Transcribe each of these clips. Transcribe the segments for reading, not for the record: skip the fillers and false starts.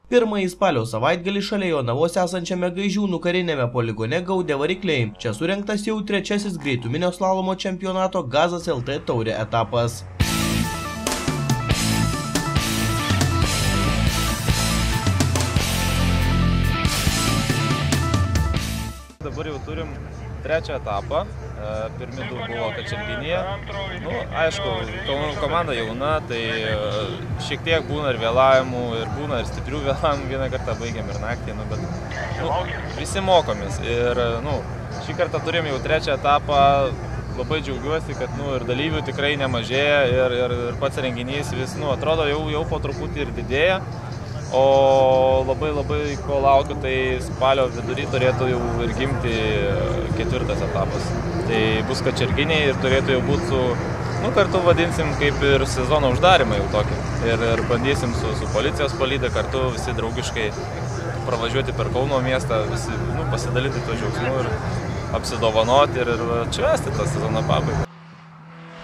Pirmąjį spalio savaitgalį šalia Jonavos esančiame Gaižiūnų karinėme poligone gaudė varikliai. Čia surengtas jau trečiasis greituminio slalomo čempionato Gazas LT taurė etapas. Dabar jau turim trečią etapą. Pirmi du buvo Kačerginėje. Aišku, komanda jauna, tai šiek tiek būna ir vėlavimų, ir būna ir stiprių vėlavimų. Vieną kartą baigiam ir naktį, bet visi mokomės. Ir šį kartą turim jau trečią etapą. Labai džiaugiuosi, kad ir dalyvių tikrai nemažėja ir pats renginys vis, atrodo, jau po truputį ir didėja. O labai ko laukiu, tai spalio vidury turėtų jau ir gimti ketvirtas etapas. Tai bus Kačerginėje ir turėtų jau būti su, kartu vadinsim kaip ir sezono uždarimą jau tokį. Ir bandysim su policijos palyda kartu visi draugiškai pravažiuoti per Kauno miestą, visi pasidalinti to džiaugsmu ir apsidovanoti ir atšvęsti tą sezono pabaigą.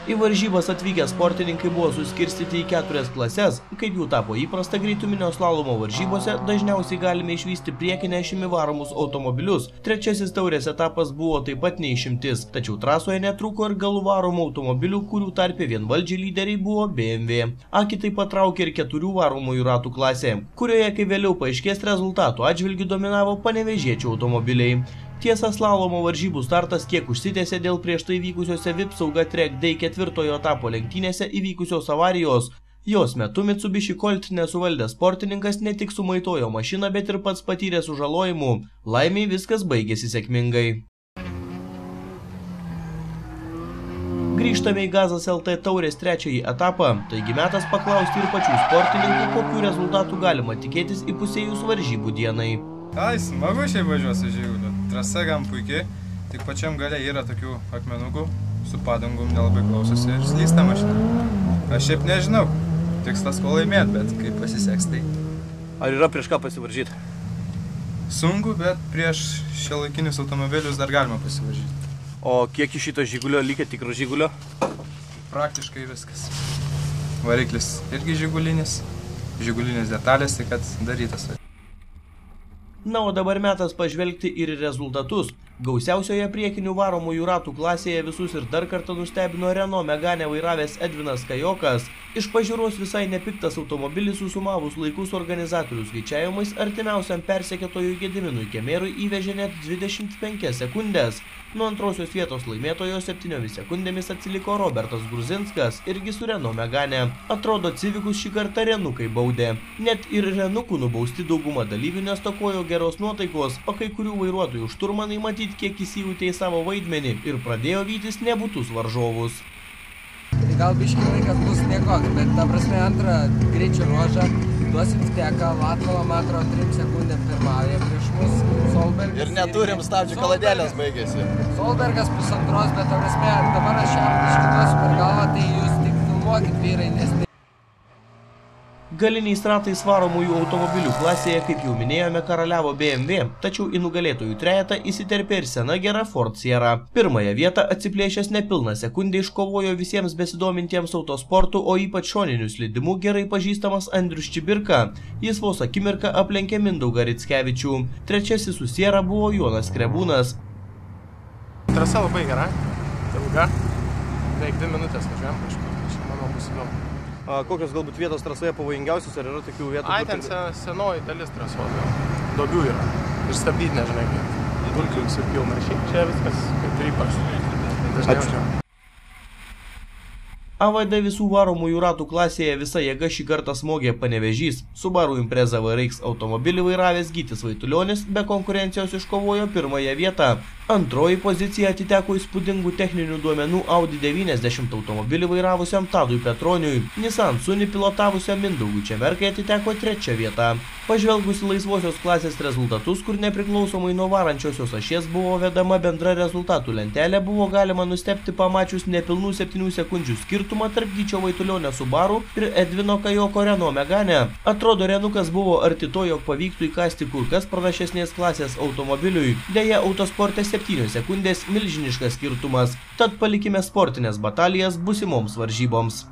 Į varžybas atvykę sportininkai buvo suskirstyti į 4 klases. Kaip jau tapo įprasta greituminio slalomo varžybose, dažniausiai galime išvysti priekinę ašimi varomus automobilius. Trečiasis taurės etapas buvo taip pat neišimtis, tačiau trasoje netrūko ir galų varomų automobilių, kurių tarpe vienvaldžiai lyderiai buvo BMW. Akį taip pat traukė ir 4 varomųjų ratų klasė, kurioje, kai vėliau paaiškės rezultatų atžvilgiu, dominavo panevėžiečių automobiliai. Tiesa, slalomo varžybų startas kiek užsitęsė dėl prieš tai vykusiose VIP Sauga Track Day 4 etapo lenktynėse įvykusios avarijos. Jos metu Mitsubishi Colt nesuvaldęs sportininkas ne tik sumaitojo mašiną, bet ir pats patyrė sužalojimų. Laimiai viskas baigėsi sėkmingai. Grįžtame į Gazas LT taurės trečiąjį etapą, taigi metas paklausti ir pačių sportininkų, kokių rezultatų galima tikėtis įpusėjus varžybų dienai. Smagu šiaip važiuoju su Žiguliu. Trasa gan puikiai, tik pačiam gale yra tokių akmenukų, su padangom nelabai klausosi ir slysta mašina. Aš šiaip nežinau, tikslas ko laimėti, bet kaip pasiseks tai. Ar yra prieš ką pasivaržyti? Sunku, bet prieš šiuolaikinius automobilius dar galima pasivaržyti. O kiek iš šito Žigulio likę tikro Žigulio? Praktiškai viskas. Variklis irgi žigulinis, žigulinės detalės, tik kad darytas. Na, o dabar metas pažvelgti ir rezultatus. Gausiausioje priekinių varomųjų ratų klasėje visus ir dar kartą nustebino Renault Megane vairavęs Edvinas Kajokas. Iš pažiūros visai nepiktas automobilis susumavus laikus organizatorių skaičiavimais artimiausiam persekiotojui Gediminui Kemerui įvežė net 25 sekundės. Nuo antrosios vietos laimėtojo 7 sekundėmis atsiliko Robertas Gruzinskas, irgi su Renault Megane. Atrodo, civikus šį kartą Renukai baudė. Net ir Renukų nubausti dauguma dalyvių nestokojo geros nuotaikos, o kai kurių vairuotojų šturmanai matyti kiek įsijutė į savo vaidmenį ir pradėjo vytis nebūtus varžovus. Gal biški laikas bus nekoks, bet ta prasme antrą greičio ruožą duosim steką, vatkilometro 3 sekundėm pirmauja prieš mus Solbergas. Ir neturim stabdžių, kaladėlės baigėsi. Solbergas pusantros, bet ta prasme dabar aš jam iškiduosiu per galvą, tai jūs tik filmuokit vyrai, nes Galiniais ratais varomųjų automobilių klasėje, kaip jau minėjome, karaliavo BMW, tačiau į nugalėtojų trejetą įsiterpė ir sena gera Ford Sierra. Pirmąją vietą atsiplėšęs nepilną sekundę iškovojo visiems besidomintiems autosportų, o ypač šoninių slydimų gerai pažįstamas Andrius Čibirka. Jis vos akimirką aplenkė Mindaugą Rickevičių. Trečiasis su Sierra buvo Jonas Skrebūnas. Trasa labai gera, ilga, beveik 2 minutės važiuojam, aš manau bus įdomu. Kokios galbūt vietos trasoje pavojingiausios, ar yra tokių vietų? Ten senoji dalis trasos, duobių yra. Ir stabdyti nežinai, kad dulkių visų pilna. Šiaip čia viskas kaip rypas. Dažnai važiuojam. AVD visų varomųjų ratų klasėje visa jėga šį kartą smogė Panevėžys. Subaru Impreza VRX automobilį vairavęs Gytis Vaitulionis be konkurencijos iškovojo pirmąją vietą. Antroji pozicija atiteko įspūdingų techninių duomenų Audi 90 automobilį vairavusiam Tadui Petroniui. Nissan Sunny pilotavusiam Mindaugui Čemerkai atiteko 3 vieta. Pažvelgus į laisvosios klasės rezultatus, kur nepriklausomai nuo varančiosios ašies buvo vedama bendra rezultatų lentelė, buvo galima nustebti pamačius nepilnų 7 sekundžių skirtumą tarp Gyčio Vaitulionio Subaru ir Edvino Kajoko Renault Megane. Atrodo, Renukas buvo arti to, jog pavyktų įkasti kur kas pranašesnės klasės automobiliui. Deja, autosporte 7 sekundės milžiniškas skirtumas. Tad palikime sportinės batalijas busimoms varžyboms.